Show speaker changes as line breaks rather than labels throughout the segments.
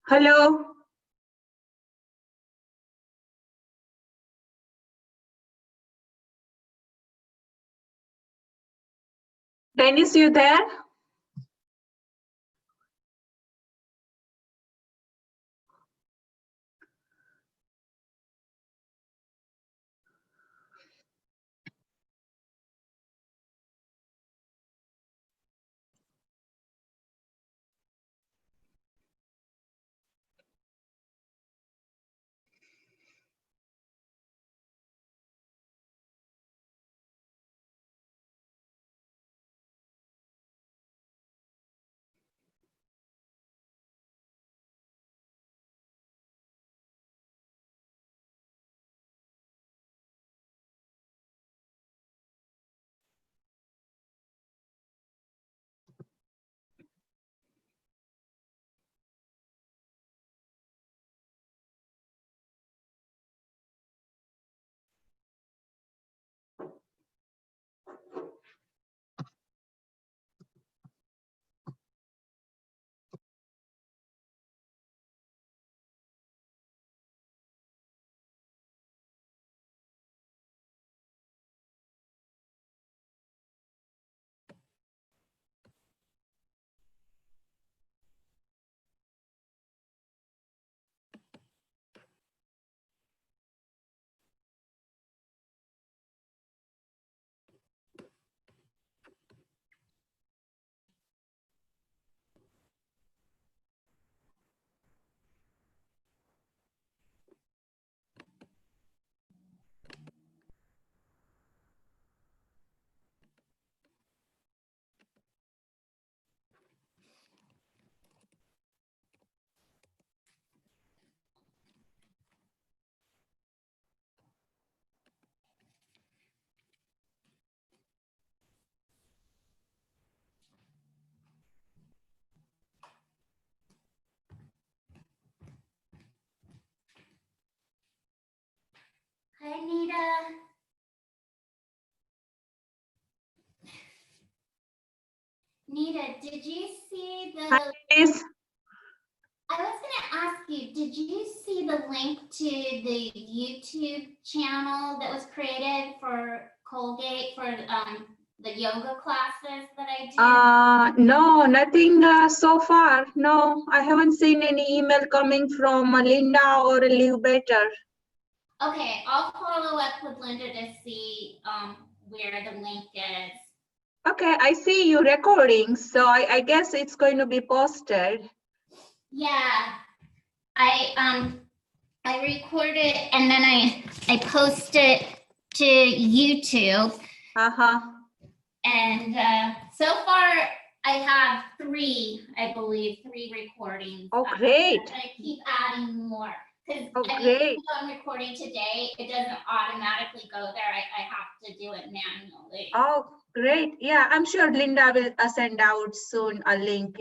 Hello. Dennis, you there?
Hi, Nita. Nita, did you see the?
Hi, Dennis.
I was going to ask you, did you see the link to the YouTube channel that was created for Colgate for the yoga classes that I do?
No, nothing so far. No, I haven't seen any email coming from Linda or Live Better.
Okay, I'll follow up with Linda to see where the link is.
Okay, I see you recording, so I guess it's going to be posted.
Yeah, I record it and then I post it to YouTube.
Uh-huh.
And so far I have three recordings.
Oh, great.
And I keep adding more. Because
Oh,
even
great.
though I'm recording today, it doesn't automatically go there. I have to do it manually.
Oh, great. Yeah, I'm sure Linda will send out soon a link,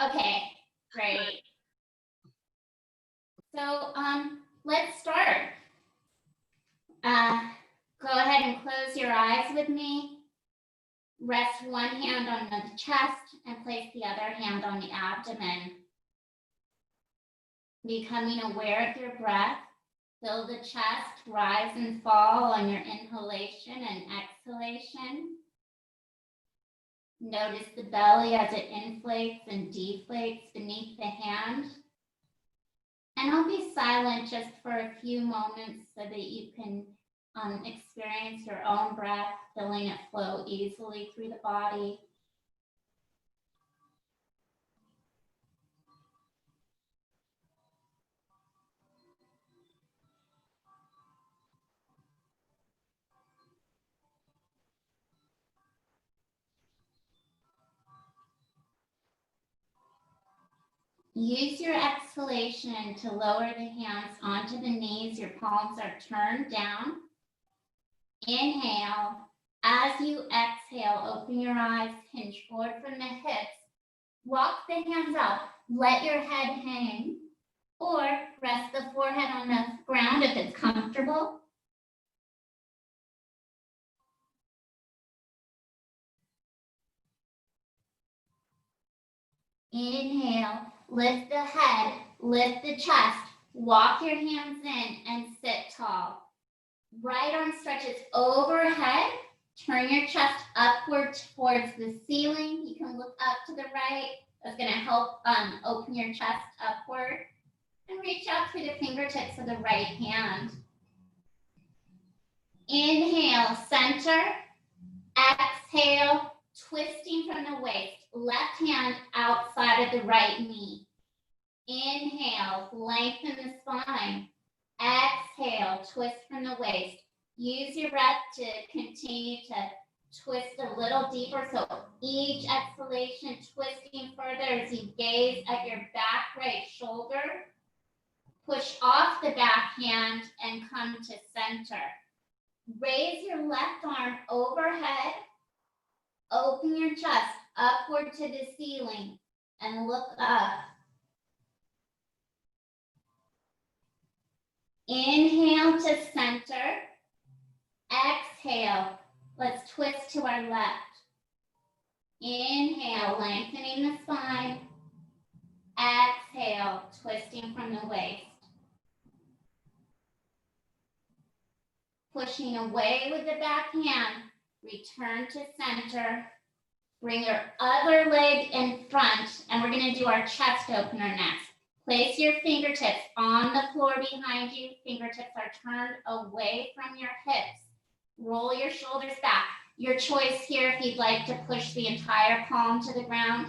Okay, great. So let's start. Go ahead and close your eyes with me. Rest one hand on the chest and place the other hand on the abdomen. Becoming aware of your breath. Feel the chest rise and fall on your inhalation and exhalation. Notice the belly as it inflates and deflates beneath the hand. And I'll be silent just for a few moments so that you can experience your own breath, feeling it flow easily through the body. Use your exhalation to lower the hands onto the knees. Your palms are turned down. Inhale. As you exhale, open your eyes, hinge forward from the hips. Walk the hands out. Let your head hang. Or rest the forehead on the ground if it's comfortable. Inhale. lift the head, lift the chest, walk your hands in and sit tall. Right arm stretches overhead, turn your chest upward towards the ceiling. You can look up to the right. That's gonna help open your chest upward. And reach out through the fingertips of the right hand. Inhale, center. Exhale, twisting from the waist. Left hand outside of the right knee. Inhale, lengthen the spine. Exhale, twist from the waist. Use your breath to continue to twist a little deeper. So each exhalation, twisting further as you gaze at your back right shoulder. Push off the back hand and come to center. Raise your left arm overhead. Open your chest upward to the ceiling and look up. Inhale to center. Exhale. Let's twist to our left. Inhale, lengthening the spine. Exhale, twisting from the waist. Pushing away with the back hand. Return to center. Bring your other leg in front, and we're going to do our chest opener next. Place your fingertips on the floor behind you. Fingertips are turned away from your hips. Roll your shoulders back. Your choice here if you'd like to push the entire palm to the ground.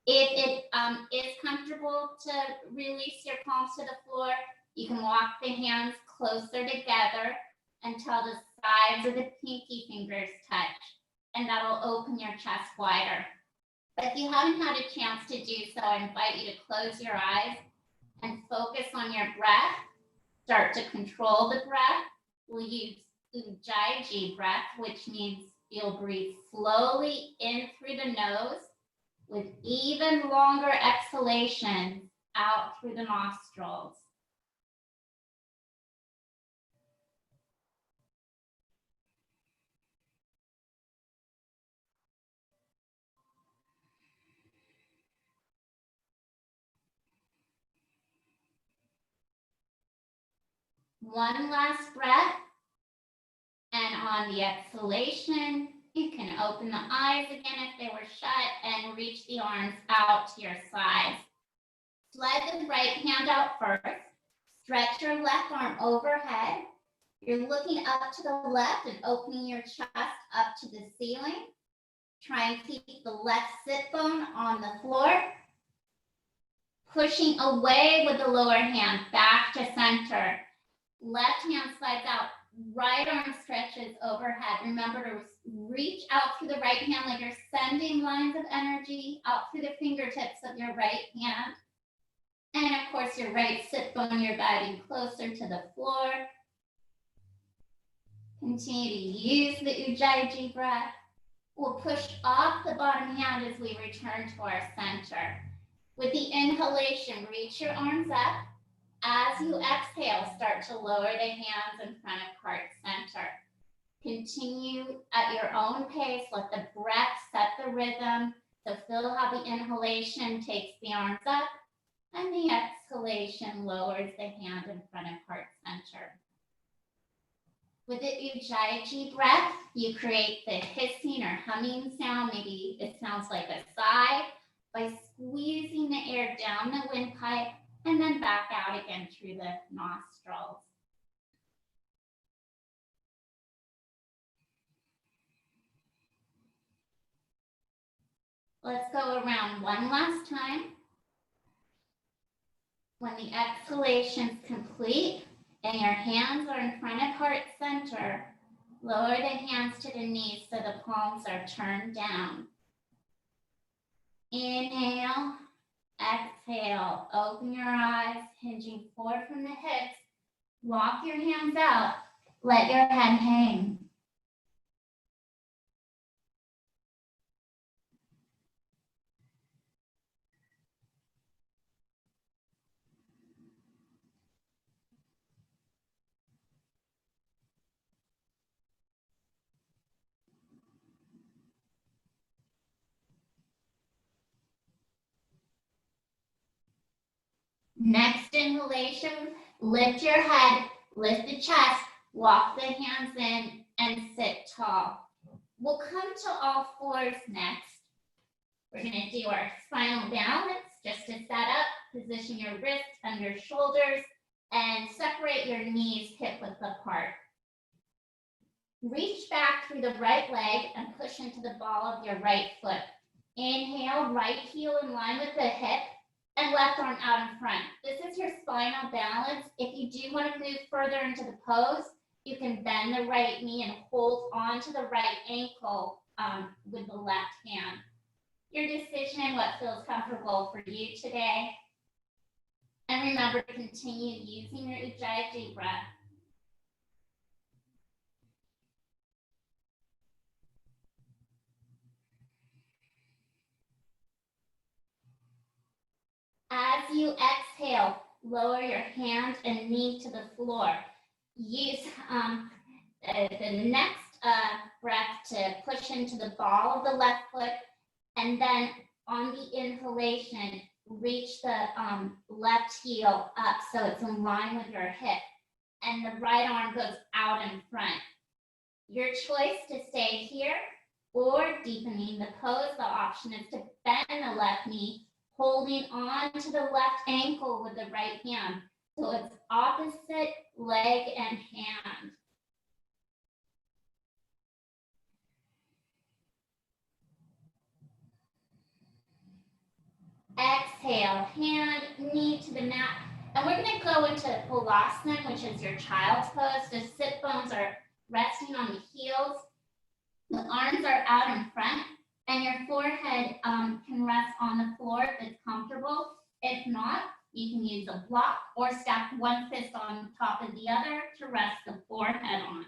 If it is comfortable to release your palms to the floor, you can walk the hands closer together until the sides of the pinky fingers touch, and that'll open your chest wider. But if you haven't had a chance to do so, I invite you to close your eyes and focus on your breath. Start to control the breath. We'll use Ujjayi breath, which means you'll breathe slowly in through the nose with even longer exhalations out through the nostrils. One last breath, and on the exhalation, you can open the eyes again if they were shut and reach the arms out to your sides. Slide the right hand out first. Stretch your left arm overhead. You're looking up to the left and opening your chest up to the ceiling. Try and keep the left sit bone on the floor. Pushing away with the lower hand back to center. Left hand slides out, right arm stretches overhead. Remember to reach out through the right hand like you're sending lines of energy out through the fingertips of your right hand. And of course, your right sit bone, you're guiding closer to the floor. Continue to use the Ujjayi breath. We'll push off the bottom hand as we return to our center. With the inhalation, reach your arms up. As you exhale, start to lower the hands in front of heart center. Continue at your own pace. Let the breath set the rhythm. So feel how the inhalation takes the arms up and the exhalation lowers the hand in front of heart center. With the Ujjayi breath, you create the hissing or humming sound. Maybe it sounds like a sigh by squeezing the air down the windpipe and then back out again through the nostrils. Let's go around one last time. When the exhalation's complete and your hands are in front of heart center, lower the hands to the knees so the palms are turned down. Inhale. Exhale, open your eyes, hinging forward from the hips. Walk your hands out, let your head hang. Next inhalation, lift your head, lift the chest, walk the hands in, and sit tall. We'll come to all fours next. We're going to do our spinal balance just to set up, position your wrists under shoulders, and separate your knees hip width apart. Reach back through the right leg and push into the ball of your right foot. Inhale, right heel in line with the hip and left arm out in front. This is your spinal balance. If you do want to move further into the pose, you can bend the right knee and hold onto the right ankle with the left hand. Your decision and what feels comfortable for you today. And remember to continue using your Ujjayi breath. As you exhale, lower your hand and knee to the floor. Use the next breath to push into the ball of the left foot, and then on the inhalation, reach the left heel up so it's in line with your hip, and the right arm goes out in front. Your choice to stay here or deepening the pose, the option is to bend the left knee, holding on to the left ankle with the right hand. So it's opposite leg and hand. Exhale, hand, knee to the mat. And we're going to go into Halasana, which is your child's pose. The sit bones are resting on the heels. The arms are out in front, and your forehead can rest on the floor if it's comfortable. If not, you can use a block or stack one fist on top of the other to rest the forehead on.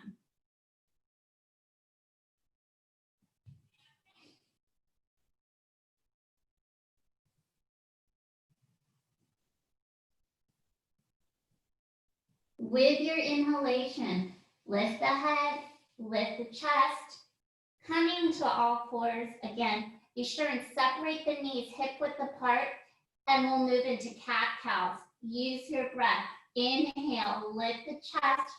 With your inhalation, lift the head, lift the chest, coming to all fours. Again, be sure and separate the knees hip width apart, and we'll move into cat-cows. Use your breath. Inhale, lift the chest,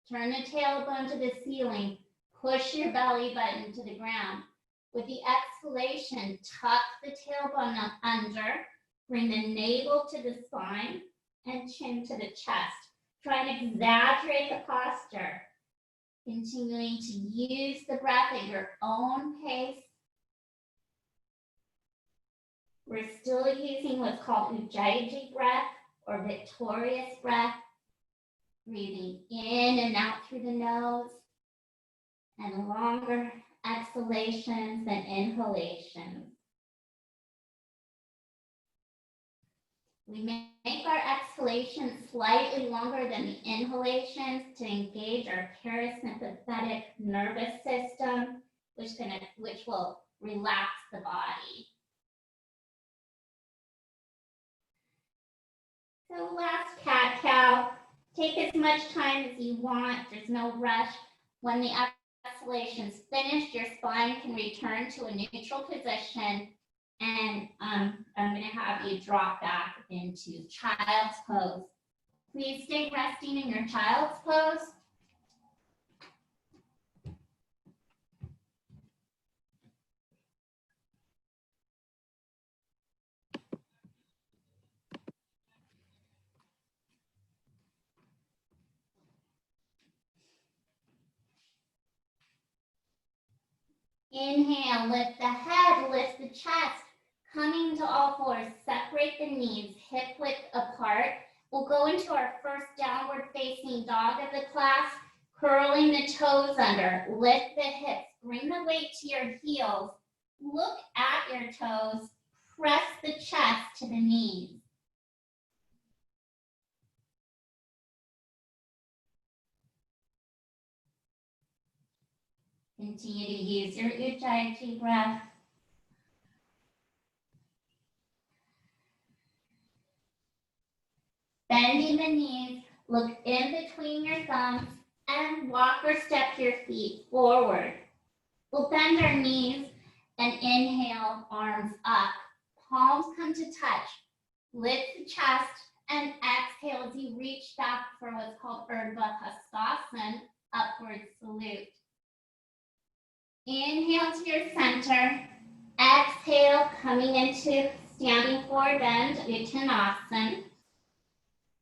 turn the tailbone to the ceiling, push your belly button to the ground. With the exhalation, tuck the tailbone up under, bring the navel to the spine, and chin to the chest. Try and exaggerate the posture. Continuing to use the breath at your own pace. We're still using what's called Ujjayi breath or victorious breath. Breathing in and out through the nose, and longer exhalations than inhalations. We make our exhalations slightly longer than the inhalations to engage our parasympathetic nervous system, which will relax the body. So last cat-cow. Take as much time as you want. There's no rush. When the exhalation's finished, your spine can return to a neutral position. And I'm going to have you drop back into child's pose. Please stay resting in your child's pose. Inhale, lift the head, lift the chest. Coming to all fours, separate the knees, hip width apart. We'll go into our first downward facing dog of the class, curling the toes under, lift the hips, bring the weight to your heels, look at your toes, press the chest to the knees. Continue to use your Ujjayi breath. Bending the knees, look in between your thumbs, and walk or step your feet forward. We'll bend our knees and inhale, arms up. Palms come to touch. Lift the chest And exhale as you reach back for what's called Urdhva Hastasana, upward salute. Inhale to your center. Exhale, coming into standing forward bend, Uttanasana.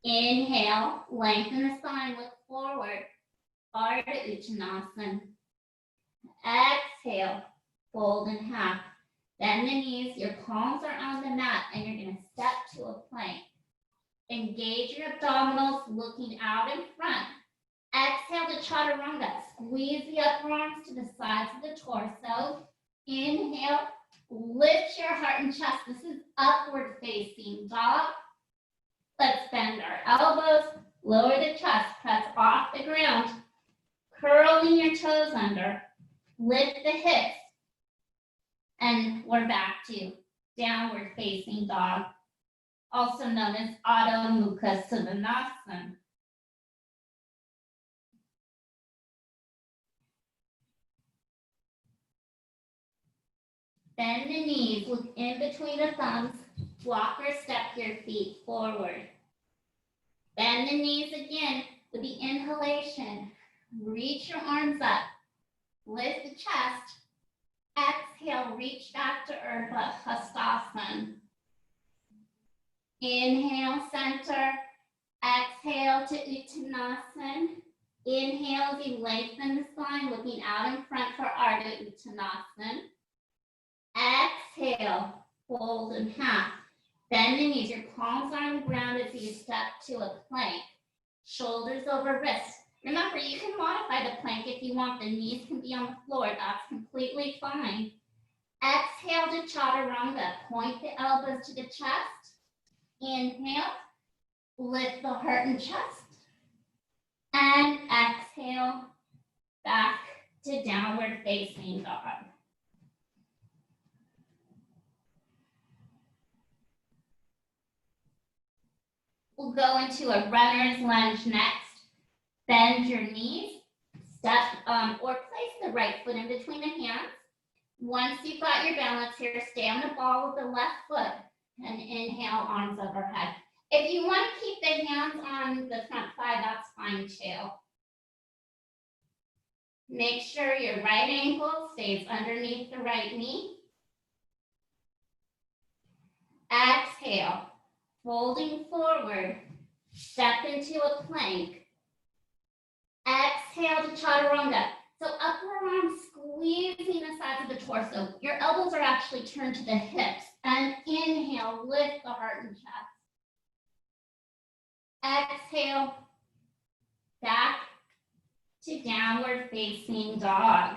Inhale, lengthen the spine, look forward, Ardha Uttanasana. Exhale, fold in half. Bend the knees, your palms are on the mat, and you're going to step to a plank. Engage your abdominals, looking out in front. Exhale to Chaturanga. Squeeze the upper arms to the sides of the torso. Inhale, lift your heart and chest. This is upward facing dog. Let's bend our elbows, lower the chest, press off the ground. Curling your toes under. Lift the hips. And we're back to downward facing dog, also known as Adho Mukha Svanasana. Bend the knees, look in between the thumbs, walk or step your feet forward. Bend the knees again with the inhalation. Reach your arms up, lift the chest. Exhale, reach back to Urdhva Hastasana. Inhale, center. Exhale to Uttanasana. Inhale as you lengthen the spine, looking out in front for Ardha Uttanasana. Exhale, fold in half. Bend the knees, your palms are on the ground as you step to a plank. Shoulders over wrists. Remember, you can modify the plank if you want. The knees can be on the floor. That's completely fine. Exhale to Chaturanga. Point the elbows to the chest. Inhale. Lift the heart and chest. And exhale back to downward facing dog. We'll go into a runner's lunge next. Bend your knees, step or place the right foot in between the hands. Once you've got your balance here, stay on the ball with the left foot and inhale, arms overhead. If you want to keep the hands on the front thigh, that's fine too. Make sure your right ankle stays underneath the right knee. Exhale, folding forward, step into a plank. Exhale to Chaturanga. So upper arm squeezing the sides of the torso. Your elbows are actually turned to the hips. And inhale, lift the heart and chest. Exhale, back to downward facing dog.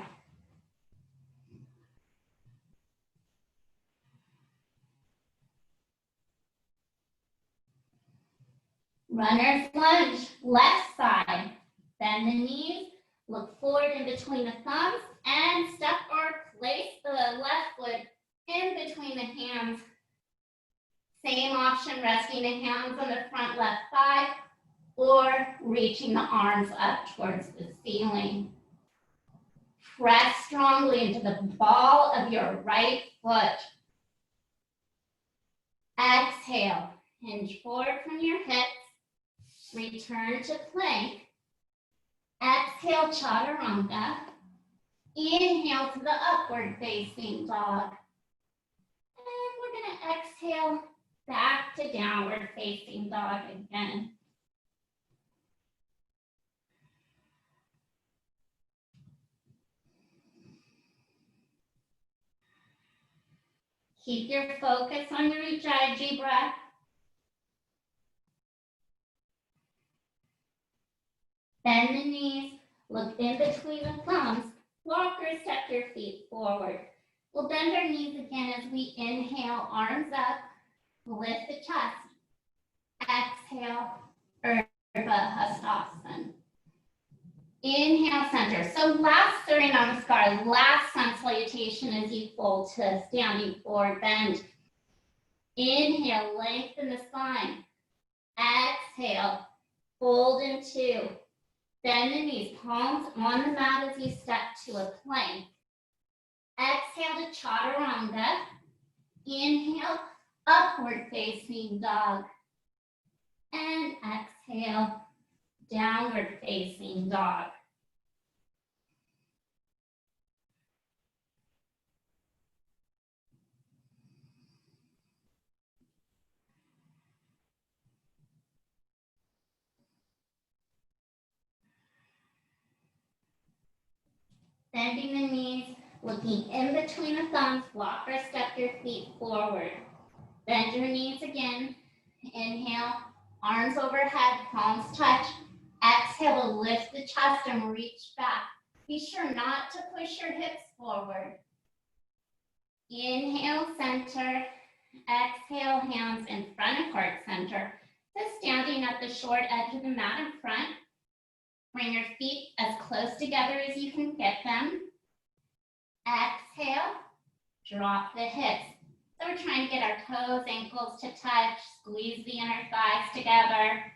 Runner's lunge, left side. Bend the knees, look forward in between the thumbs, and step or place the left foot in between the hands. Same option, resting the hands on the front left thigh or reaching the arms up towards the ceiling. Press strongly into the ball of your right foot. Exhale, hinge forward from your hips, return to plank. Exhale, Chaturanga. Inhale to the upward facing dog. And we're going to exhale back to downward facing dog again. Keep your focus on your Ujjayi breath. Bend the knees, look in between the thumbs, walk or step your feet forward. We'll bend our knees again as we inhale, arms up, lift the chest. Exhale, Urdhva Hastasana. Inhale, center. So last Surya Namaskar, last sun salutation as you fold to standing forward bend. Inhale, lengthen the spine. Exhale, fold in two. Bend the knees, palms on the mat as you step to a plank. Exhale to Chaturanga. Inhale, upward facing dog. And exhale, downward facing dog. Bending the knees, looking in between the thumbs, walk or step your feet forward. Bend your knees again. Inhale, arms overhead, palms touch. Exhale to lift the chest and reach back. Be sure not to push your hips forward. Inhale, center. Exhale, hands in front of heart center. So standing at the short edge of the mat in front. Bring your feet as close together as you can get them. Exhale, drop the hips. So we're trying to get our toes, ankles to touch, squeeze the inner thighs together.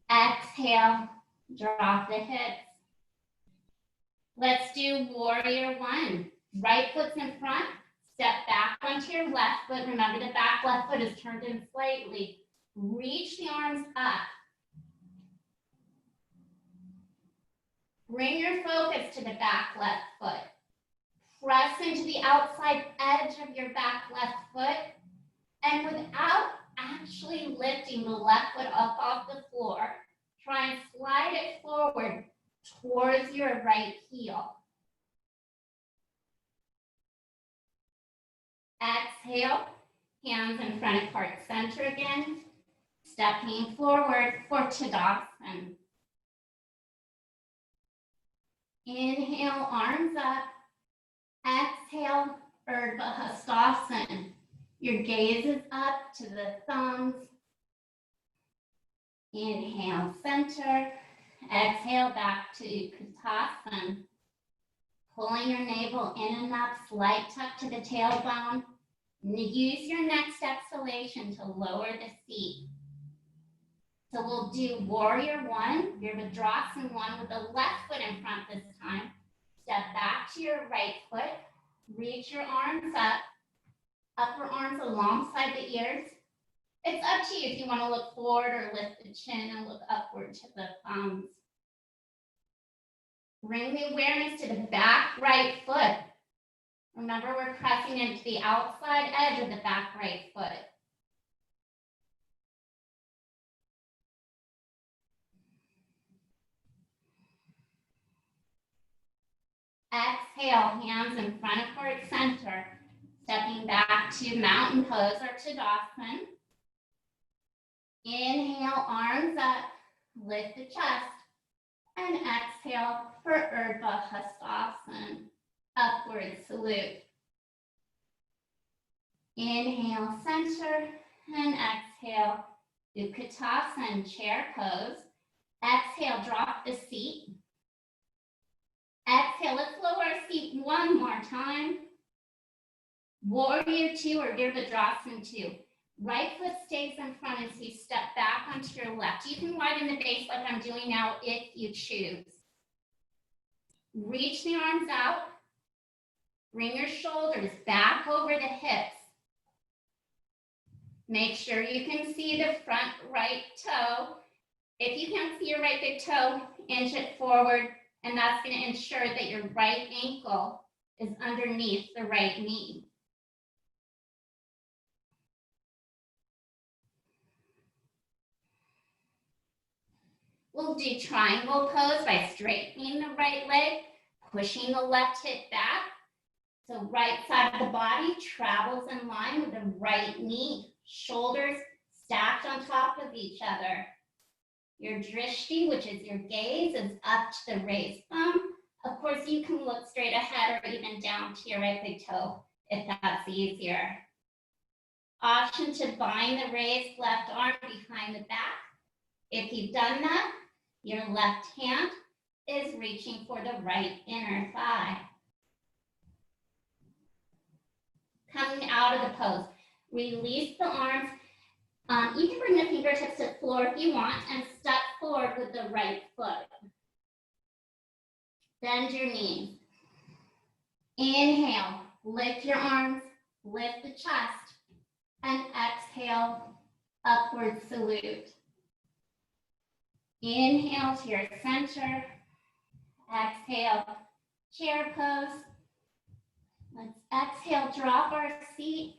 Exhale, drop the hips. Let's do warrior one. Right foot's in front, step back onto your left foot. Remember the back left foot is turned in slightly. Reach the arms up. Bring your focus to the back left foot. Press into the outside edge of your back left foot. And without actually lifting the left foot up off the floor, try and slide it forward towards your right heel. Exhale, hands in front of heart center again. Stepping forward for Tadasana. Inhale, arms up. Exhale, Urdhva Hastasana. Your gaze is up to the thumbs. Inhale, center. Exhale, back to Utkatasana. Pulling your navel in and up, slight tuck to the tailbone. Use your next exhalation to lower the seat. So we'll do warrior one, Virabhadrasana one with the left foot in front this time. Step back to your right foot, reach your arms up, upper arms alongside the ears. It's up to you if you want to look forward or lift the chin and look upward to the thumbs. Bring the awareness to the back right foot. Remember, we're pressing into the outside edge of the back right foot. Exhale, hands in front of heart center. Stepping back to mountain pose or Tadasana. Inhale, arms up, lift the chest. And exhale for Urdhva Hastasana, upward salute. Inhale, center, and exhale, Utkatasana, chair pose. Exhale, drop the seat. Exhale, let's lower our seat one more time. Warrior two or Virabhadrasana two. Right foot stays in front as you step back onto your left. You can widen the base like I'm doing now if you choose. Reach the arms out. Bring your shoulders back over the hips. Make sure you can see the front right toe. If you can't see your right big toe, inch it forward, and that's going to ensure that your right ankle is underneath the right knee. We'll do triangle pose by straightening the right leg, pushing the left hip back. So right side of the body travels in line with the right knee. Shoulders stacked on top of each other. Your drishti, which is your gaze, is up to the raised thumb. Of course, you can look straight ahead or even down to your right big toe if that's easier. Option to bind the raised left arm behind the back. If you've done that, your left hand is reaching for the right inner thigh. Coming out of the pose, release the arms. You can bring the fingertips to the floor if you want and step forward with the right foot. Bend your knees. Inhale, lift your arms, lift the chest, and exhale, upward salute. Inhale to your center. Exhale, chair pose. Let's exhale, drop our seat.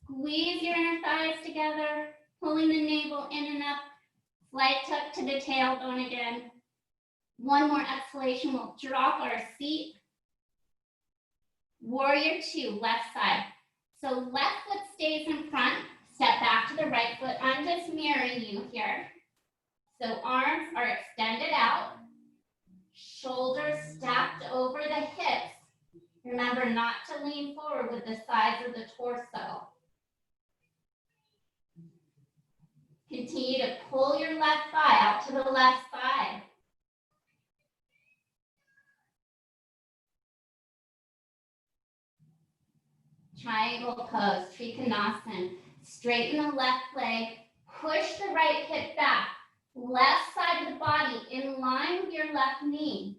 Squeeze your inner thighs together, pulling the navel in and up. Slight tuck to the tailbone again. One more exhalation, we'll drop our seat. Warrior two, left side. So left foot stays in front, step back to the right foot. I'm just mirroring you here. So arms are extended out, shoulders stacked over the hips. Remember not to lean forward with the sides of the torso. Continue to pull your left thigh out to the left side. Triangle pose, Trikonasana. Straighten the left leg, push the right hip back. Left side of the body in line with your left knee.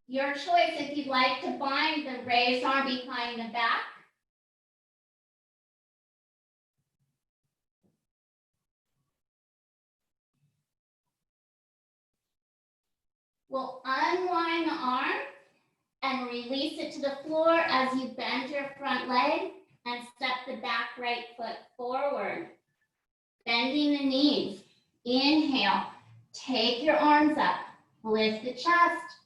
Your choice if you'd like to bind the raised arm behind the back. We'll unwind the arm and release it to the floor as you bend your front leg and step the back right foot forward. Bending the knees. Inhale, take your arms up, lift the chest.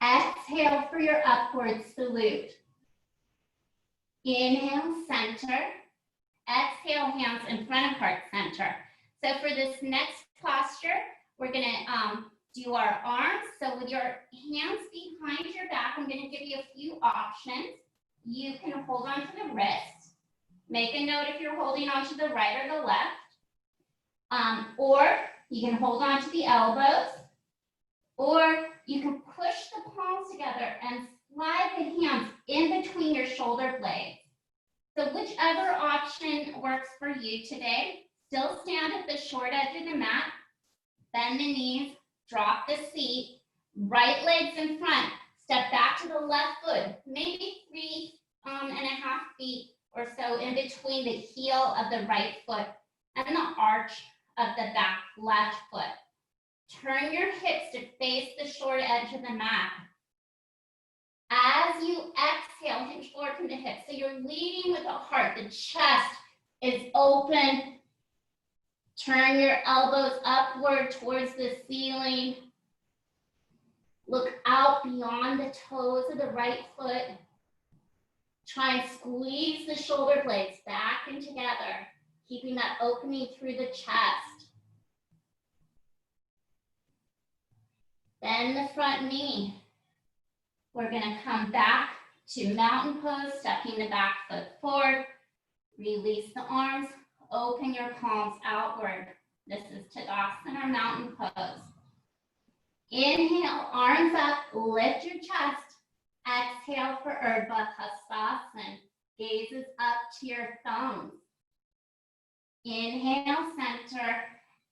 Exhale for your upward salute. Inhale, center. Exhale, hands in front of heart center. So for this next posture, we're gonna do our arms. So with your hands behind your back, I'm gonna give you a few options. You can hold on to the wrist. Make a note if you're holding on to the right or the left. Or you can hold on to the elbows. Or you can push the palms together and slide the hands in between your shoulder blades. So whichever option works for you today, still stand at the short edge of the mat, bend the knees, drop the seat, right legs in front, step back to the left foot, maybe 3.5 feet or so in between the heel of the right foot and the arch of the back left foot. Turn your hips to face the short edge of the mat. As you exhale, hinge forward from the hips. So you're leading with the heart. The chest is open. Turn your elbows upward towards the ceiling. Look out beyond the toes of the right foot. Try and squeeze the shoulder blades back and together, keeping that opening through the chest. Bend the front knee. We're gonna come back to mountain pose, stepping the back foot forward. Release the arms, open your palms outward. This is Tadasana or mountain pose. Inhale, arms up, lift your chest. Exhale for Urdhva Hastasana. Gazes up to your thumbs. Inhale, center.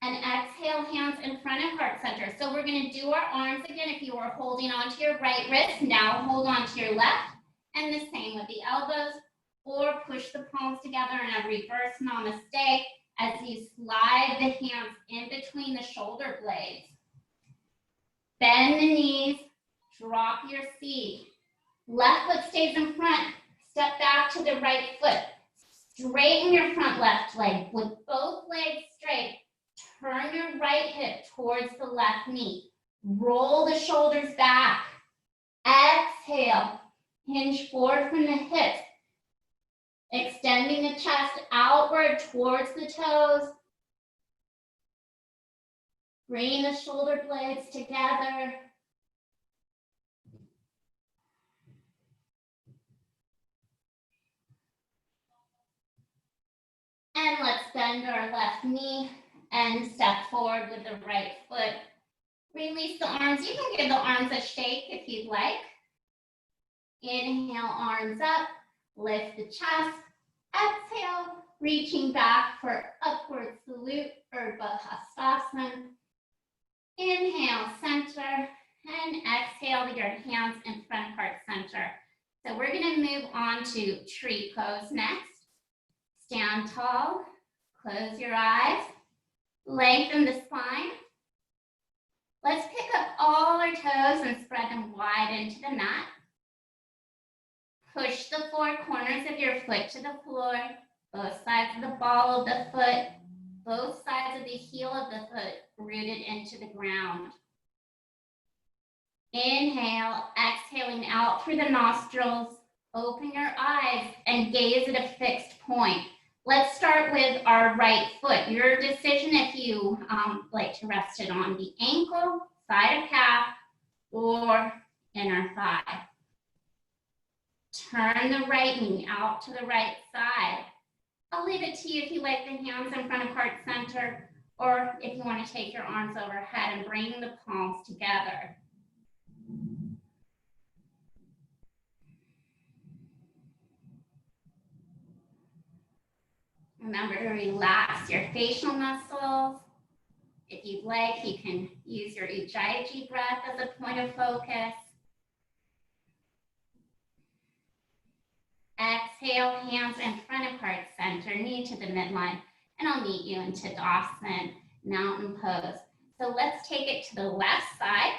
And exhale, hands in front of heart center. So we're going to do our arms again. If you were holding onto your right wrist, now hold on to your left. And the same with the elbows. Or push the palms together in a reverse namaste as you slide the hands in between the shoulder blades. Bend the knees, drop your seat. Left foot stays in front. Step back to the right foot. Straighten your front left leg with both legs straight. Turn your right hip towards the left knee. Roll the shoulders back. Exhale. Hinge forward from the hips. Extending the chest outward towards the toes. Bring the shoulder blades together. And let's bend our left knee and step forward with the right foot. Release the arms. You can give the arms a shake if you'd like. Inhale, arms up. Lift the chest. Exhale, reaching back for upward salute, Urdhva Hastasana. Inhale, center, and exhale with your hands in front of heart center. So we're going to move on to tree pose next. Stand tall, close your eyes, lengthen the spine. Let's pick up all our toes and spread them wide into the mat. Push the four corners of your foot to the floor, both sides of the ball of the foot, both sides of the heel of the foot rooted into the ground. Inhale, exhaling out through the nostrils. Open your eyes and gaze at a fixed point. Let's start with our right foot. Your decision if you like to rest it on the ankle, side of calf, or inner thigh. Turn the right knee out to the right side. I'll leave it to you if you like the hands in front of heart center, or if you want to take your arms overhead and bring the palms together. Remember to relax your facial muscles. If you'd like, you can use your Ujjayi breath as a point of focus. Exhale, hands in front of heart center, knee to the midline, and I'll meet you in Tadasana, mountain pose. So let's take it to the left side.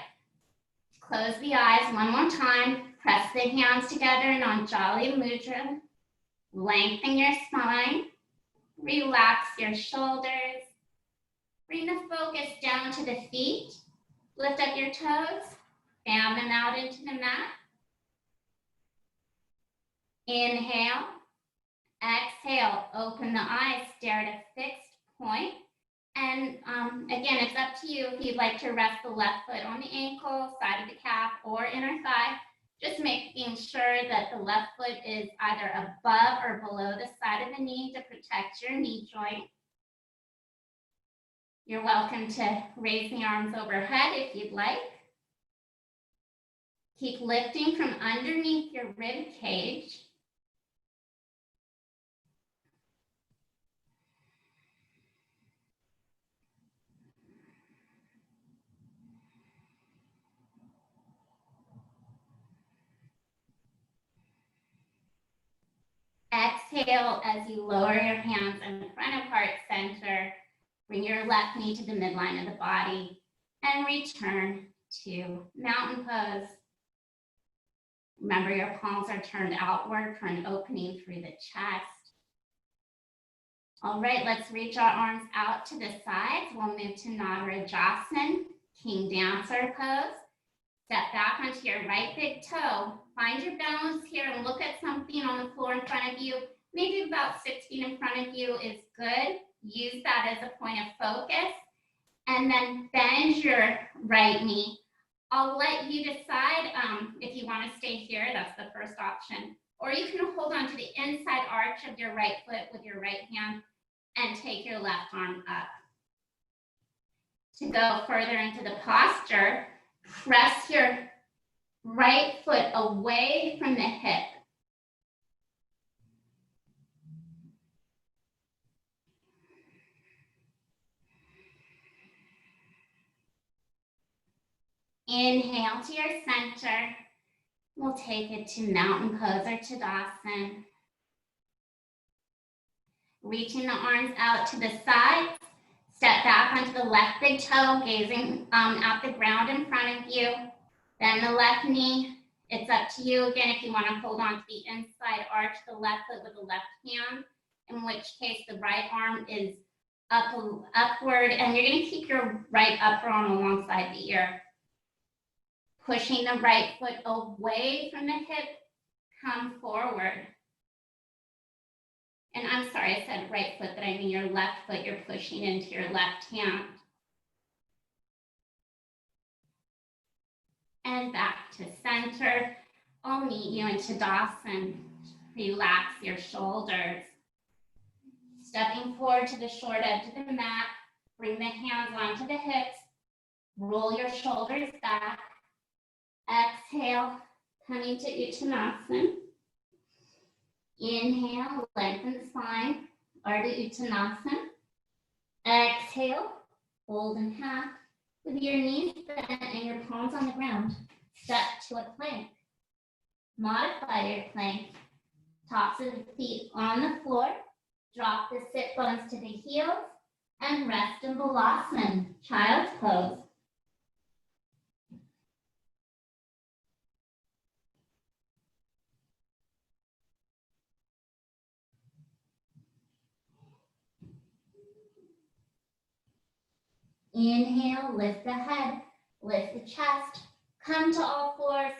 Close the eyes one more time. Press the hands together in Anjali Mudra. Lengthen your spine. Relax your shoulders. Bring the focus down to the feet. Lift up your toes. Fan them out into the mat. Inhale. Exhale. Open the eyes. Stare at a fixed point. And again, it's up to you if you'd like to rest the left foot on the ankle, side of the calf, or inner thigh. Just making sure that the left foot is either above or below the side of the knee to protect your knee joint. You're welcome to raise the arms overhead if you'd like. Keep lifting from underneath your rib cage. Exhale as you lower your hands in front of heart center. Bring your left knee to the midline of the body and return to mountain pose. Remember, your palms are turned outward for an opening through the chest. All right, let's reach our arms out to the sides. We'll move to Nagarajasana, King Dancer pose. Step back onto your right big toe. Find your balance here and look at something on the floor in front of you. Maybe about 6 feet in front of you is good. Use that as a point of focus. And then bend your right knee. I'll let you decide if you want to stay here. That's the first option. Or you can hold on to the inside arch of your right foot with your right hand and take your left arm up. To go further into the posture, press your right foot away from the hip. Inhale to your center. We'll take it to mountain pose or Tadasana. Reaching the arms out to the sides. Step back onto the left big toe, gazing at the ground in front of you. Bend the left knee. It's up to you again if you want to hold on to the inside arch of the left foot with the left hand, in which case the right arm is upward, and you're going to keep your right upper arm alongside the ear. Pushing the right foot away from the hip, come forward. And I'm sorry, I said right foot, but I mean your left foot, you're pushing into your left hand. And back to center. I'll meet you in Tadasana. Relax your shoulders. Stepping forward to the short edge of the mat, bring the hands onto the hips, roll your shoulders back. Exhale, coming to Uttanasana. Inhale, lengthen the spine, Ardha Uttanasana. Exhale, fold in half with your knees bent and your palms on the ground. Step to a plank. Modify your plank. Tops of the feet on the floor. Drop the sit bones to the heels and rest in Balasana, child's pose. Inhale, lift the head, lift the chest, come to all fours,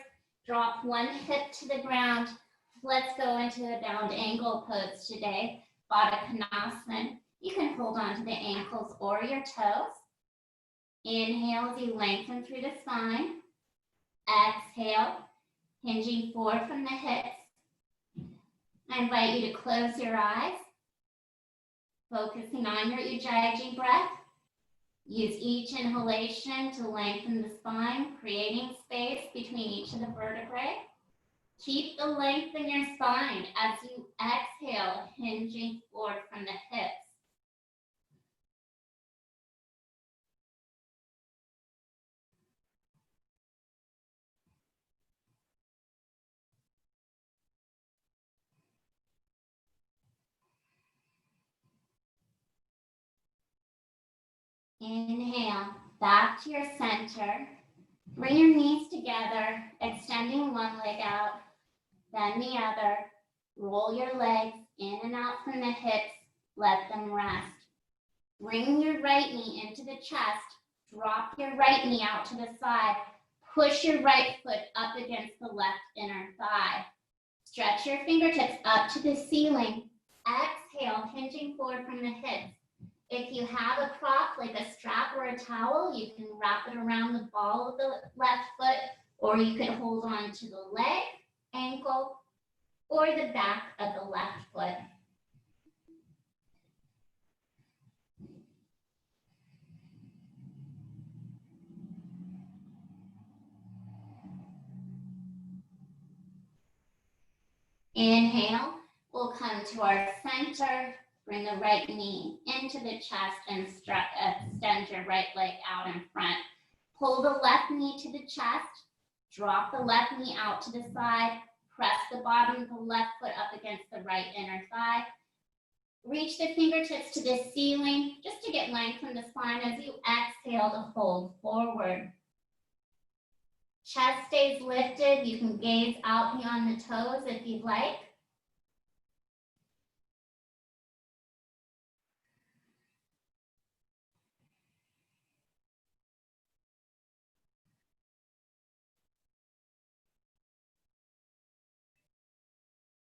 drop one hip to the ground. Let's go into the bound ankle pose today, Baddha Konasana. You can hold on to the ankles or your toes. Inhale as you lengthen through the spine. Exhale, hinging forward from the hips. I invite you to close your eyes, focusing on your Ujjayi breath. Use each inhalation to lengthen the spine, creating space between each of the vertebrae. Keep the length in your spine as you exhale, hinging forward from the hips. Inhale, back to your center. Bring your knees together, extending one leg out, then the other. Roll your legs in and out from the hips, let them rest. Bring your right knee into the chest, drop your right knee out to the side, push your right foot up against the left inner thigh. Stretch your fingertips up to the ceiling. Exhale, hinging forward from the hips. If you have a prop like a strap or a towel, you can wrap it around the ball of the left foot, or you can hold on to the leg, ankle, or the back of the left foot. Inhale, we'll come to our center. Bring the right knee into the chest and extend your right leg out in front. Pull the left knee to the chest. Drop the left knee out to the side. Press the bottom of the left foot up against the right inner thigh. Reach the fingertips to the ceiling just to get length from the spine as you exhale to fold forward. Chest stays lifted. You can gaze out beyond the toes if you'd like.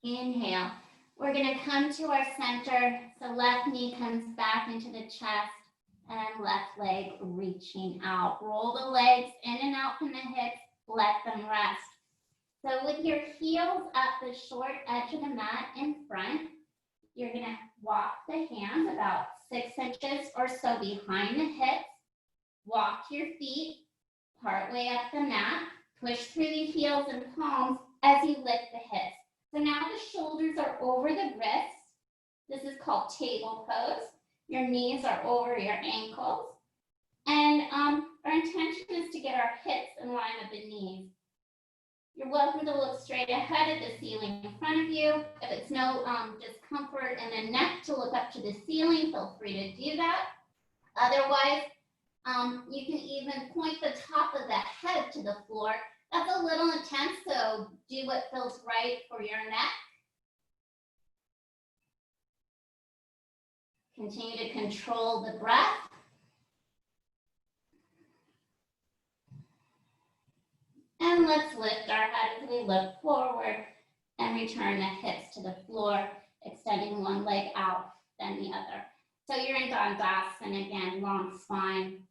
Inhale. We're going to come to our center. So left knee comes back into the chest and left leg reaching out. Roll the legs in and out from the hips. Let them rest. So with your heels at the short edge of the mat in front, you're going to walk the hands about 6 inches or so behind the hips. Walk your feet partway up the mat. Push through the heels and palms as you lift the hips. So now the shoulders are over the wrists. This is called table pose. Your knees are over your ankles. And our intention is to get our hips in line with the knees. You're welcome to look straight ahead at the ceiling in front of you. If it's no discomfort in the neck to look up to the ceiling, feel free to do that. Otherwise, you can even point the top of the head to the floor. That's a little intense, so do what feels right for your neck. Continue to control the breath. And let's lift our head as we look forward and return the hips to the floor, extending one leg out, then the other. So you're in Dandasana again, long spine.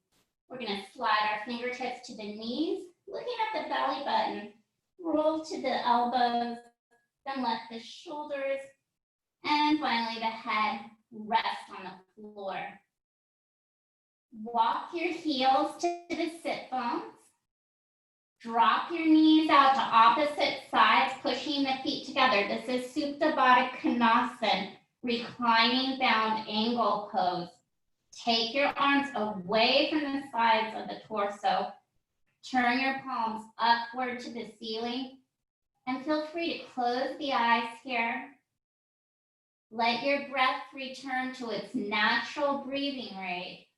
We're going to slide our fingertips to the knees, looking at the belly button. Roll to the elbows, then let the shoulders, and finally the head rest on the floor. Walk your heels to the sit bones. Drop your knees out to opposite sides, pushing the feet together. This is Supta Baddha Konasana, reclining bound angle pose. Take your arms away from the sides of the torso. Turn your palms upward to the ceiling and feel free to close the eyes here. Let your breath return to its natural breathing rate.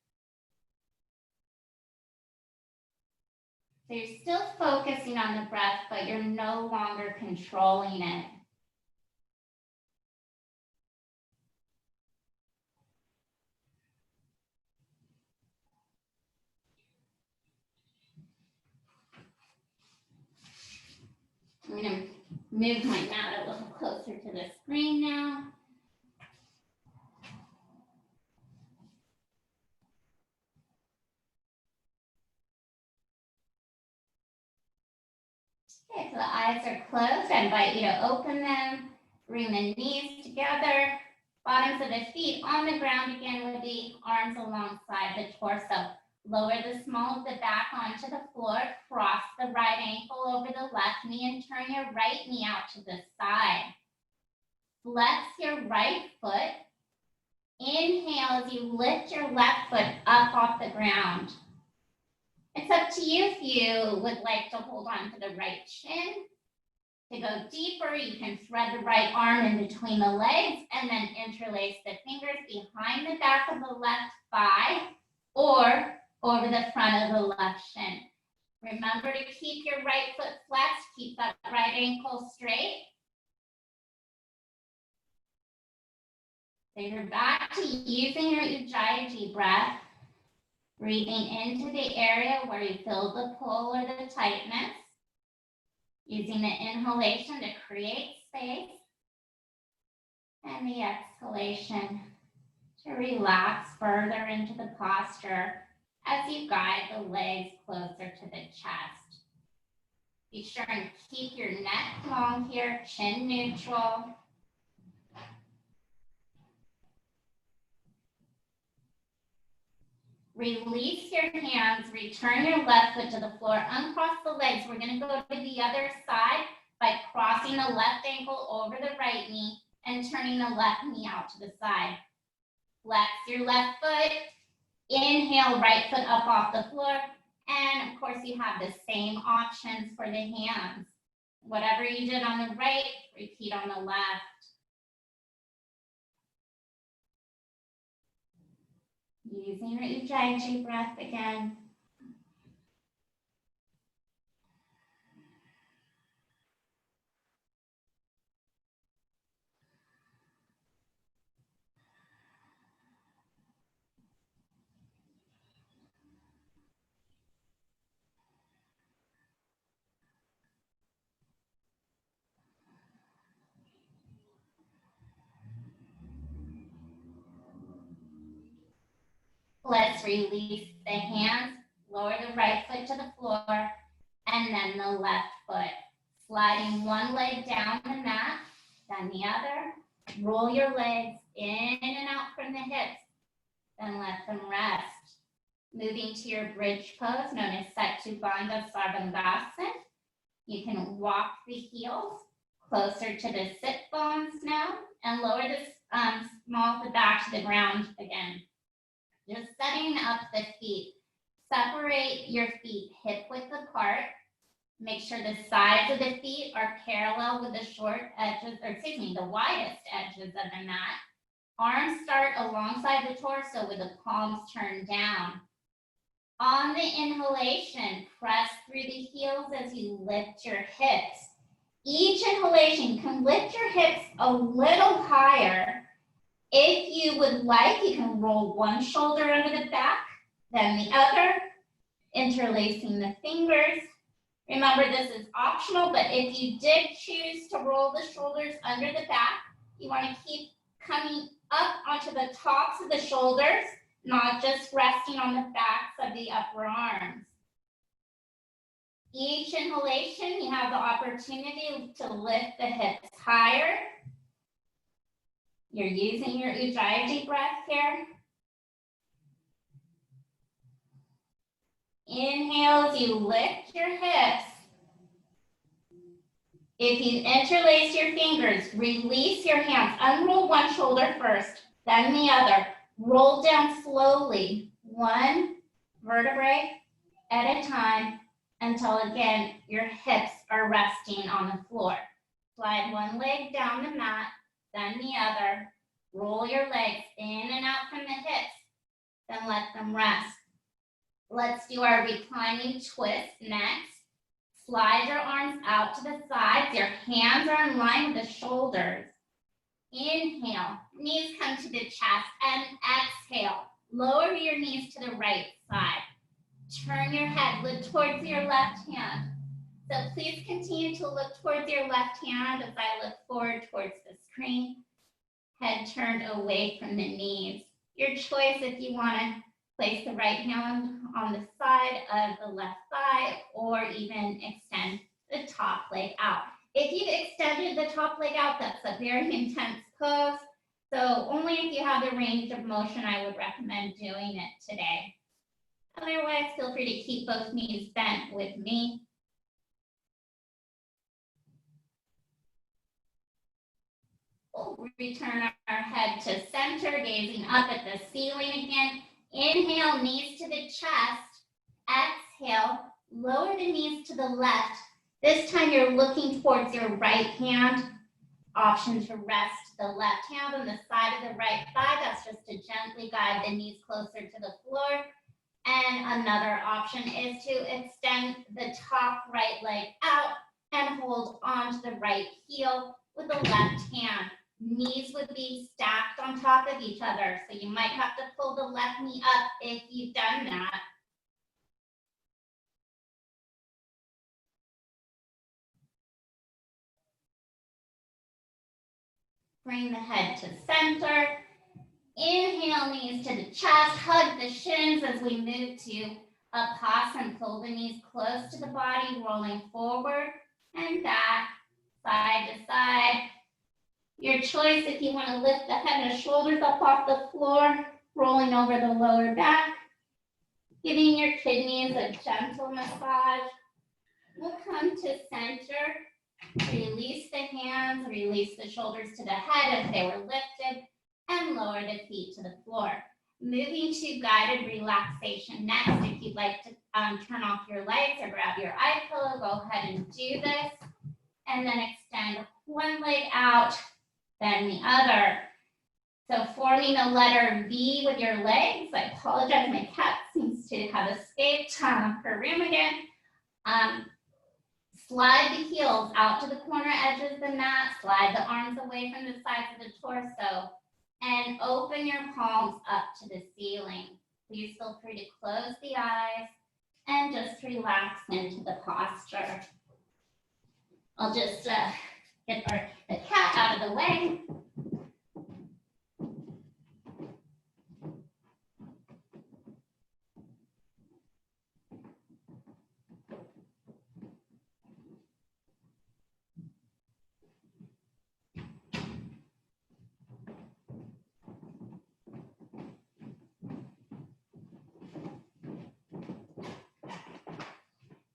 So you're still focusing on the breath, but you're no longer controlling it. I'm going to move my mat a little closer to the screen now. Okay, so the eyes are closed. I invite you to open them, bring the knees together, bottoms of the feet on the ground again with the arms alongside the torso. Lower the small of the back onto the floor, cross the right ankle over the left knee and turn your right knee out to the side. Flex your right foot. Inhale as you lift your left foot up off the ground. It's up to you if you would like to hold on to the right shin. To go deeper, you can thread the right arm in between the legs and then interlace the fingers behind the back of the left thigh or over the front of the left shin. Remember to keep your right foot flexed, keep that right ankle straight. So you're back to using your Ujjayi breath, breathing into the area where you feel the pull or the tightness, using the inhalation to create space, and the exhalation to relax further into the posture as you guide the legs closer to the chest. Be sure and keep your neck long here, chin neutral. Release your hands, return your left foot to the floor, uncross the legs. We're gonna go to the other side by crossing the left ankle over the right knee and turning the left knee out to the side. Flex your left foot, inhale, right foot up off the floor. And of course you have the same options for the hands. Whatever you did on the right, repeat on the left. Using your Ujjayi breath again. Let's release the hands, lower the right foot to the floor, and then the left foot. Sliding one leg down the mat, then the other. Roll your legs in and out from the hips, then let them rest. Moving to your bridge pose, known as Setu Bandha Sarvangasana. You can walk the heels closer to the sit bones now, and lower the small of the back to the ground again. Just setting up the feet. Separate your feet hip width apart. Make sure the sides of the feet are parallel with the the widest edges of the mat. Arms start alongside the torso with the palms turned down. On the inhalation, press through the heels as you lift your hips. Each inhalation can lift your hips a little higher. If you would like, you can roll one shoulder under the back, then the other, interlacing the fingers. Remember, this is optional, but if you did choose to roll the shoulders under the back, you want to keep coming up onto the tops of the shoulders, not just resting on the backs of the upper arms. Each inhalation, you have the opportunity to lift the hips higher. You're using your Ujjayi breath here. Inhale as you lift your hips. If you interlace your fingers, release your hands. Unroll one shoulder first, then the other. Roll down slowly, one vertebrae at a time, until again, your hips are resting on the floor. Slide one leg down the mat, then the other. Roll your legs in and out from the hips, then let them rest. Let's do our reclining twist next. Slide your arms out to the sides. Your hands are in line with the shoulders. Inhale, knees come to the chest, and exhale. Lower your knees to the right side. Turn your head, look towards your left hand. So please continue to look towards your left hand as I look forward towards the screen. Head turned away from the knees. Your choice if you want to place the right hand on the side of the left thigh or even extend the top leg out. If you've extended the top leg out, that's a very intense pose. So only if you have the range of motion, I would recommend doing it today. Otherwise, feel free to keep both knees bent with me. We'll return our head to center, gazing up at the ceiling again. Inhale, knees to the chest. Exhale, lower the knees to the left. This time you're looking towards your right hand. Option to rest the left hand on the side of the right thigh. That's just to gently guide the knees closer to the floor. And another option is to extend the top right leg out and hold onto the right heel with the left hand. Knees would be stacked on top of each other, so you might have to pull the left knee up if you've done that. Bring the head to center. Inhale, knees to the chest. Hug the shins as we move to a Upasana. Pull the knees close to the body, rolling forward and back, side to side. Your choice if you want to lift the head and shoulders up off the floor, rolling over the lower back, giving your kidneys a gentle massage. We'll come to center, release the hands, release the shoulders to the head if they were lifted, and lower the feet to the floor. Moving to guided relaxation next. If you'd like to turn off your lights or grab your eye pillow, go ahead and do this. And then extend one leg out, then the other. So forming a letter V with your legs. I apologize, my cat seems to have escaped her room again. Slide the heels out to the corner edges of the mat. Slide the arms away from the sides of the torso. And open your palms up to the ceiling. Please feel free to close the eyes and just relax into the posture. I'll just get the cat out of the way.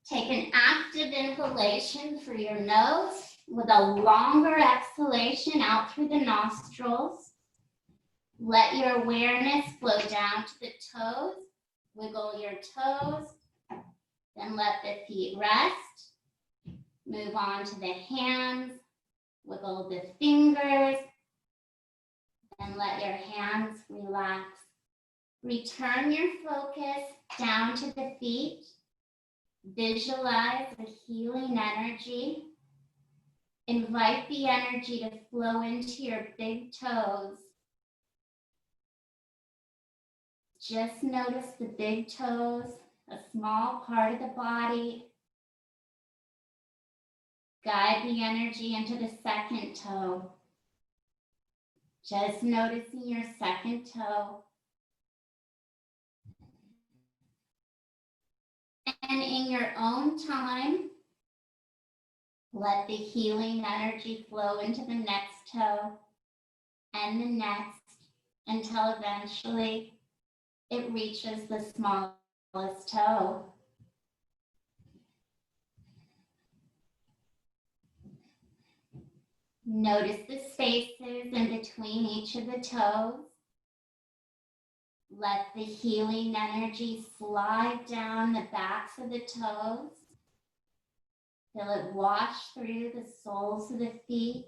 Take an active inhalation through your nose with a longer exhalation out through the nostrils. Let your awareness flow down to the toes. Wiggle your toes. Then let the feet rest. Move on to the hands. Wiggle the fingers. And let your hands relax. Return your focus down to the feet. Visualize the healing energy. Invite the energy to flow into your big toes. Just notice the big toes, a small part of the body. Guide the energy into the second toe. Just noticing your second toe. And in your own time, let the healing energy flow into the next toe and the next until eventually it reaches the smallest toe. Notice the spaces in between each of the toes. Let the healing energy slide down the backs of the toes. Feel it wash through the soles of the feet.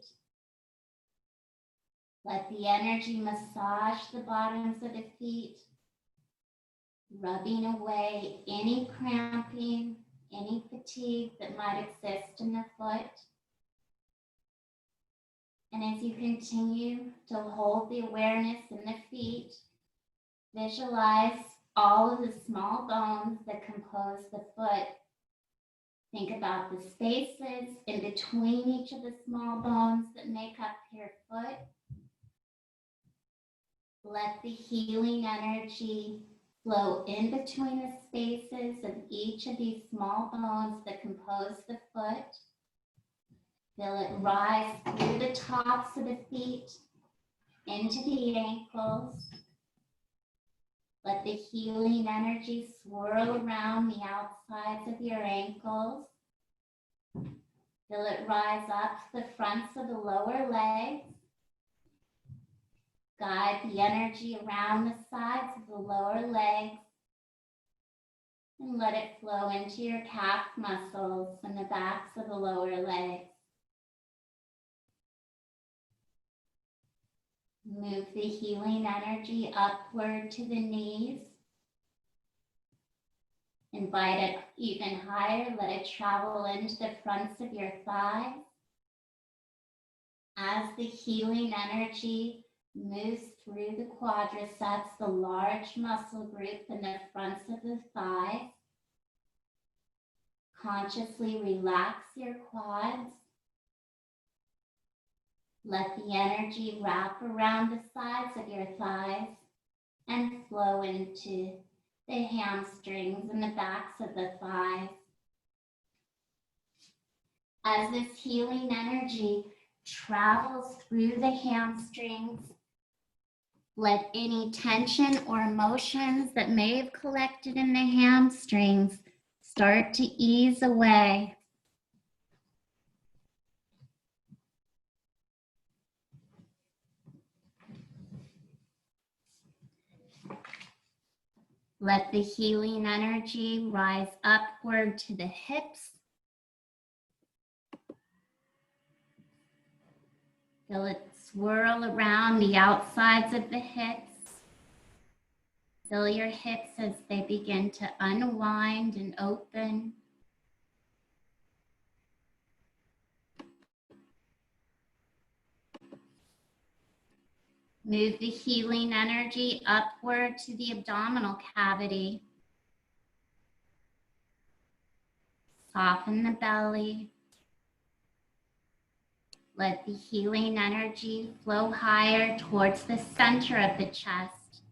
Let the energy massage the bottoms of the feet, rubbing away any cramping, any fatigue that might exist in the foot. And as you continue to hold the awareness in the feet, visualize all of the small bones that compose the foot. Think about the spaces in between each of the small bones that make up your foot. Let the healing energy flow in between the spaces of each of these small bones that compose the foot. Feel it rise through the tops of the feet into the ankles. Let the healing energy swirl around the outsides of your ankles. Feel it rise up to the fronts of the lower legs. Guide the energy around the sides of the lower legs. And let it flow into your calf muscles and the backs of the lower legs. Move the healing energy upward to the knees. Invite it even higher. Let it travel into the fronts of your thighs. As the healing energy moves through the quadriceps, the large muscle group in the fronts of the thighs, consciously relax your quads. Let the energy wrap around the sides of your thighs and flow into the hamstrings and the backs of the thighs. As this healing energy travels through the hamstrings, let any tension or emotions that may have collected in the hamstrings start to ease away. Let the healing energy rise upward to the hips. Feel it swirl around the outsides of the hips. Feel your hips as they begin to unwind and open. Move the healing energy upward to the abdominal cavity. Soften the belly. Let the healing energy flow higher towards the center of the chest.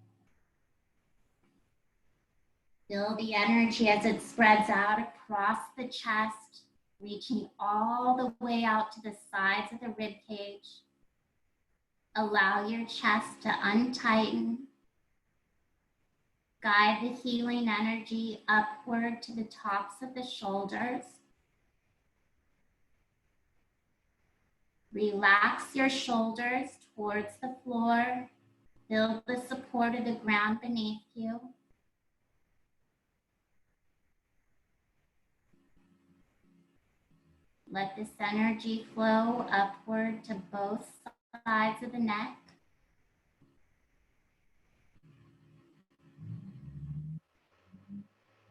Feel the energy as it spreads out across the chest, reaching all the way out to the sides of the rib cage. Allow your chest to untighten. Guide the healing energy upward to the tops of the shoulders. Relax your shoulders towards the floor. Feel the support of the ground beneath you. Let this energy flow upward to both sides of the neck.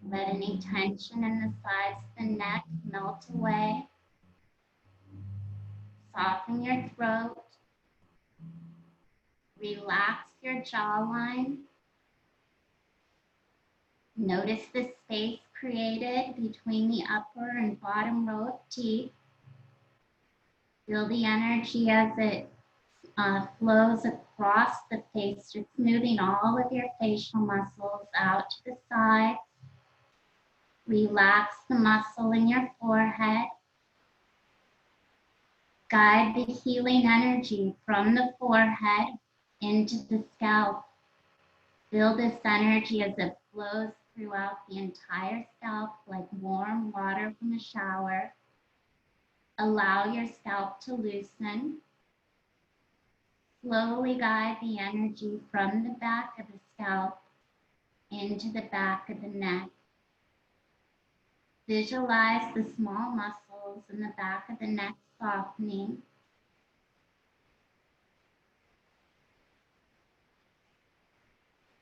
Let any tension in the sides of the neck melt away. Soften your throat. Relax your jawline. Notice the space created between the upper and bottom row of teeth. Feel the energy as it flows across the face, just moving all of your facial muscles out to the side. Relax the muscle in your forehead. Guide the healing energy from the forehead into the scalp. Feel this energy as it flows throughout the entire scalp like warm water from a shower. Allow your scalp to loosen. Slowly guide the energy from the back of the scalp into the back of the neck. Visualize the small muscles in the back of the neck softening.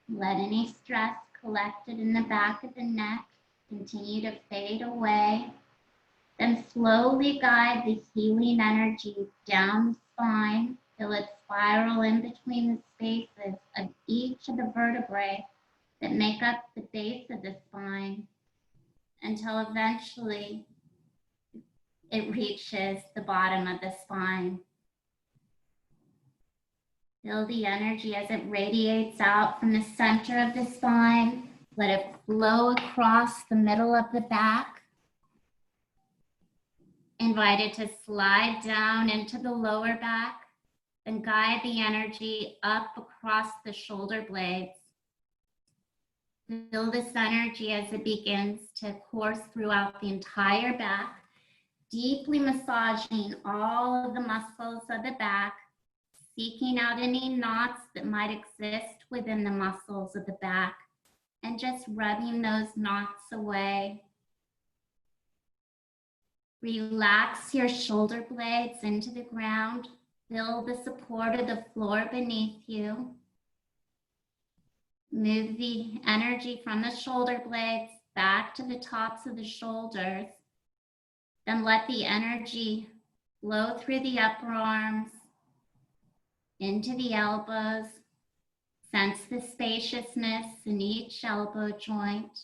Let any stress collected in the back of the neck continue to fade away. Then slowly guide the healing energy down the spine. Feel it spiral in between the spaces of each of the vertebrae that make up the base of the spine until eventually it reaches the bottom of the spine. Feel the energy as it radiates out from the center of the spine. Let it flow across the middle of the back. Invite it to slide down into the lower back, then guide the energy up across the shoulder blades. Feel this energy as it begins to course throughout the entire back, deeply massaging all of the muscles of the back, seeking out any knots that might exist within the muscles of the back, and just rubbing those knots away. Relax your shoulder blades into the ground. Feel the support of the floor beneath you. Move the energy from the shoulder blades back to the tops of the shoulders. Then let the energy flow through the upper arms, into the elbows. Sense the spaciousness in each elbow joint.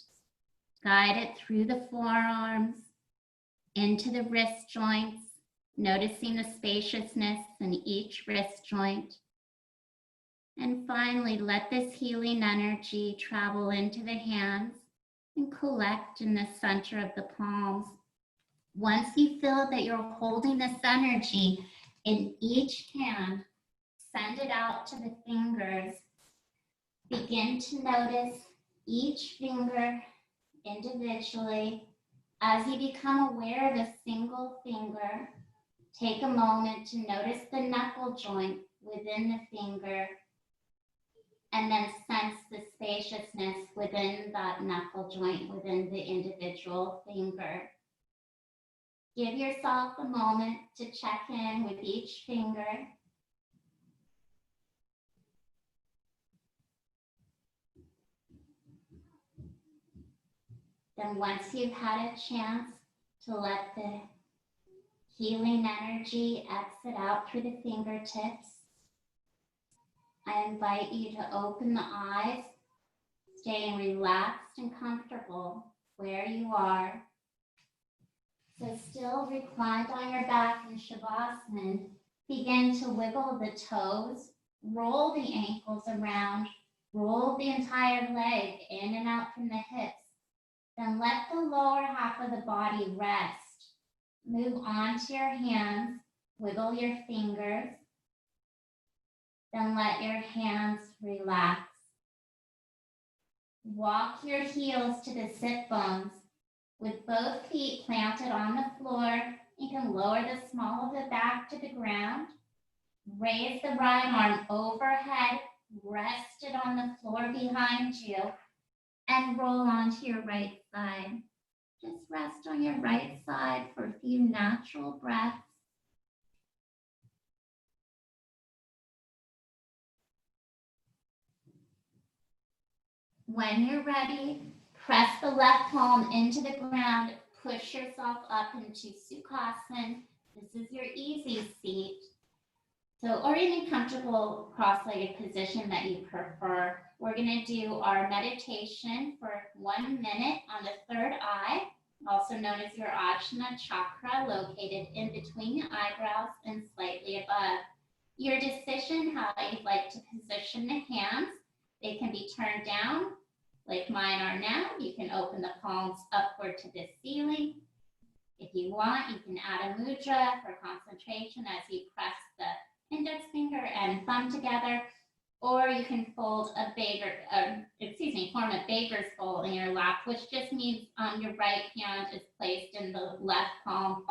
Guide it through the forearms, into the wrist joints, noticing the spaciousness in each wrist joint. And finally, let this healing energy travel into the hands and collect in the center of the palms. Once you feel that you're holding this energy in each hand, send it out to the fingers. Begin to notice each finger individually. As you become aware of a single finger, take a moment to notice the knuckle joint within the finger, and then sense the spaciousness within that knuckle joint within the individual finger. Give yourself a moment to check in with each finger. Then once you've had a chance to let the healing energy exit out through the fingertips, I invite you to open the eyes, staying relaxed and comfortable where you are. So still reclined on your back in Shavasana, begin to wiggle the toes, roll the ankles around, roll the entire leg in and out from the hips. Then let the lower half of the body rest. Move onto your hands, wiggle your fingers. Then let your hands relax. Walk your heels to the sit bones. With both feet planted on the floor, you can lower the small of the back to the ground. Raise the right arm overhead, rest it on the floor behind you, and roll onto your right side. Just rest on your right side for a few natural breaths. When you're ready, press the left palm into the ground, push yourself up into Sukhasana. This is your easy seat. So, or any comfortable cross-legged position that you prefer. We're going to do our meditation for 1 minute on the third eye, also known as your Ajna chakra, located in between the eyebrows and slightly above. Your decision how you'd like to position the hands. They can be turned down like mine are now. You can open the palms upward to the ceiling. If you want, you can add a mudra for concentration as you press the index finger and thumb together, or you can fold a form a baker's bowl in your lap, which just means your right hand is placed in the left palm,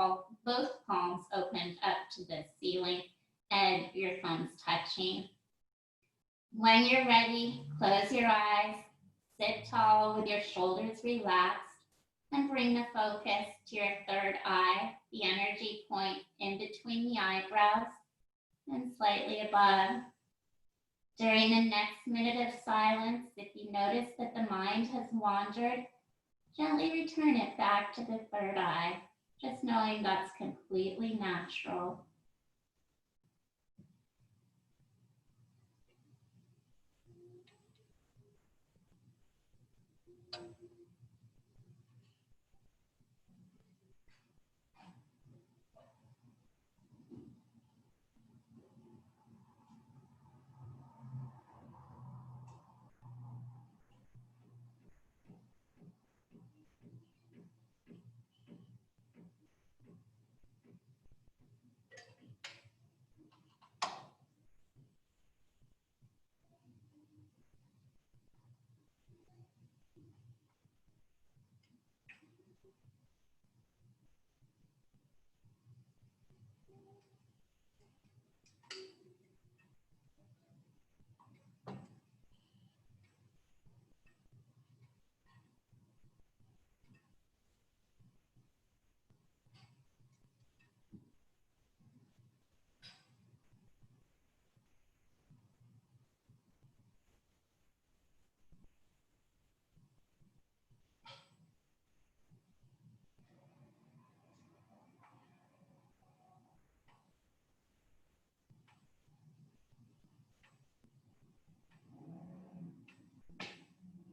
both palms opened up to the ceiling, and your thumbs touching. When you're ready, close your eyes, sit tall with your shoulders relaxed, and bring the focus to your third eye, the energy point in between the eyebrows and slightly above. During the next minute of silence, if you notice that the mind has wandered, gently return it back to the third eye, just knowing that's completely natural.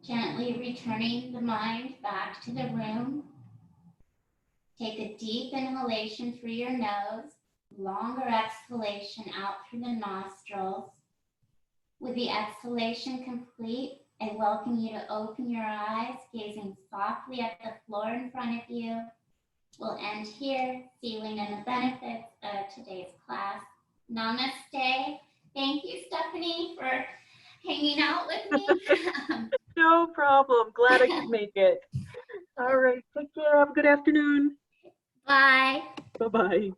Gently returning the mind back to the room. Take a deep inhalation through your nose, longer exhalation out through the nostrils. With the exhalation complete, I welcome you to open your eyes, gazing softly at the floor in front of you. We'll end here, sealing in the benefits of today's class. Namaste. Thank you, Stephanie, for hanging out with me.
No problem. Glad I could make it. All right. Take care. Have a good afternoon.
Bye.
Bye-bye.